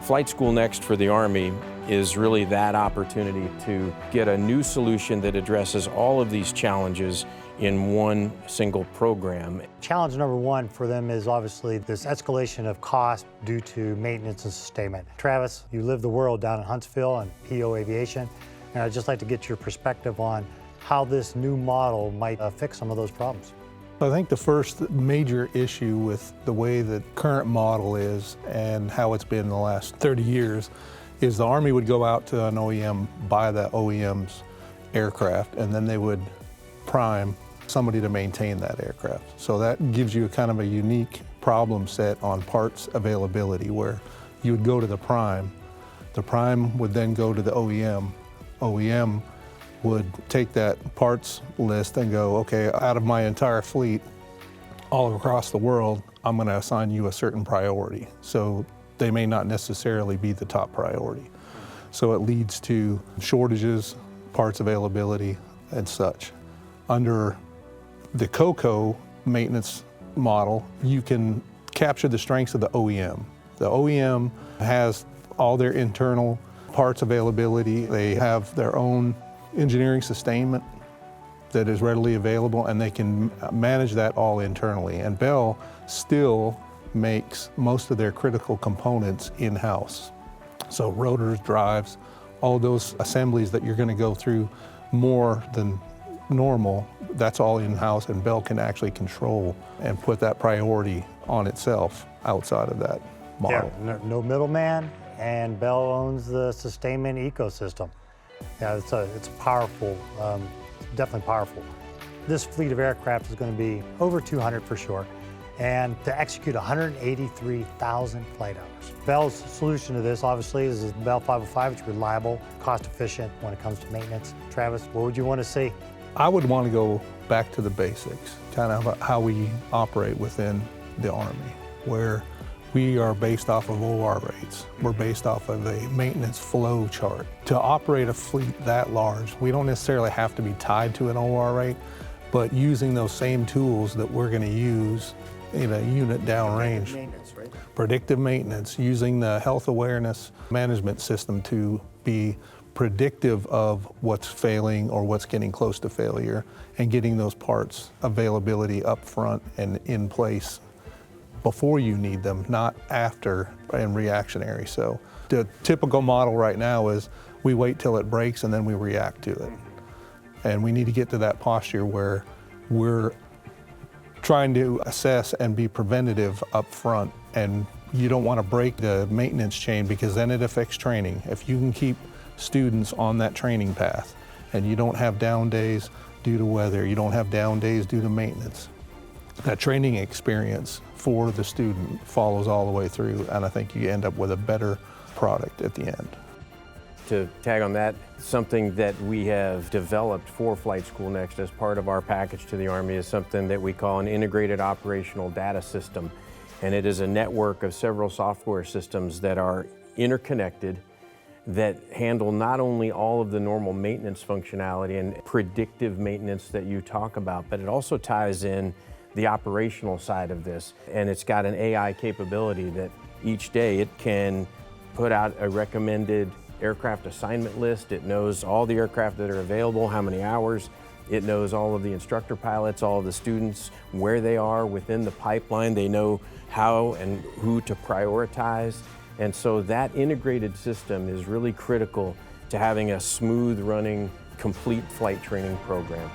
Flight School Next for the Army is really that opportunity to get a new solution that addresses all of these challenges in one single program. Challenge number one for them is obviously this escalation of cost due to maintenance and sustainment. Travis, you live the world down in Huntsville and PO Aviation, and I'd just like to get your perspective on how this new model might fix some of those problems. I think the first major issue with the way the current model is and how it's been the last 30 years is the Army would go out to an OEM, buy that OEM's aircraft, and then they would prime somebody to maintain that aircraft. So that gives you kind of a unique problem set on parts availability where you would go to the prime would then go to the OEM would take that parts list and go, okay, out of my entire fleet, all across the world, I'm going to assign you a certain priority. So they may not necessarily be the top priority. So it leads to shortages, parts availability, and such. Under the COCO maintenance model, you can capture the strengths of the OEM. The OEM has all their internal parts availability. They have their own engineering sustainment that is readily available, and they can manage that all internally. And Bell still makes most of their critical components in-house. So rotors, drives, all those assemblies that you're going to go through more than normal, that's all in-house, and Bell can actually control and put that priority on itself outside of that model. Yeah, no middleman, and Bell owns the sustainment ecosystem. Yeah, it's powerful, definitely powerful. This fleet of aircraft is going to be over 200 for sure, and to execute 183,000 flight hours. Bell's solution to this, obviously, is the Bell 505, which is reliable, cost efficient when it comes to maintenance. Travis, what would you want to see? I would want to go back to the basics, kind of how we operate within the Army, where we are based off of OR rates. We're based off of a maintenance flow chart. To operate a fleet that large, we don't necessarily have to be tied to an OR rate, but using those same tools that we're going to use in a unit downrange. Predictive maintenance, using the health awareness management system to be predictive of what's failing or what's getting close to failure, and getting those parts availability up front and in place before you need them, not after and reactionary. So the typical model right now is we wait till it breaks and then we react to it. And we need to get to that posture where we're trying to assess and be preventative up front. And you don't want to break the maintenance chain, because then it affects training. If you can keep students on that training path and you don't have down days due to weather, you don't have down days due to maintenance, that training experience for the student follows all the way through, and I think you end up with a better product at the end. To tag on that, something that we have developed for Flight School Next as part of our package to the Army is something that we call an integrated operational data system. And it is a network of several software systems that are interconnected, that handle not only all of the normal maintenance functionality and predictive maintenance that you talk about, but it also ties in the operational side of this. And it's got an AI capability that each day it can put out a recommended aircraft assignment list. It knows all the aircraft that are available, how many hours. It knows all of the instructor pilots, all of the students, where they are within the pipeline. They know how and who to prioritize. And so that integrated system is really critical to having a smooth running, complete flight training program.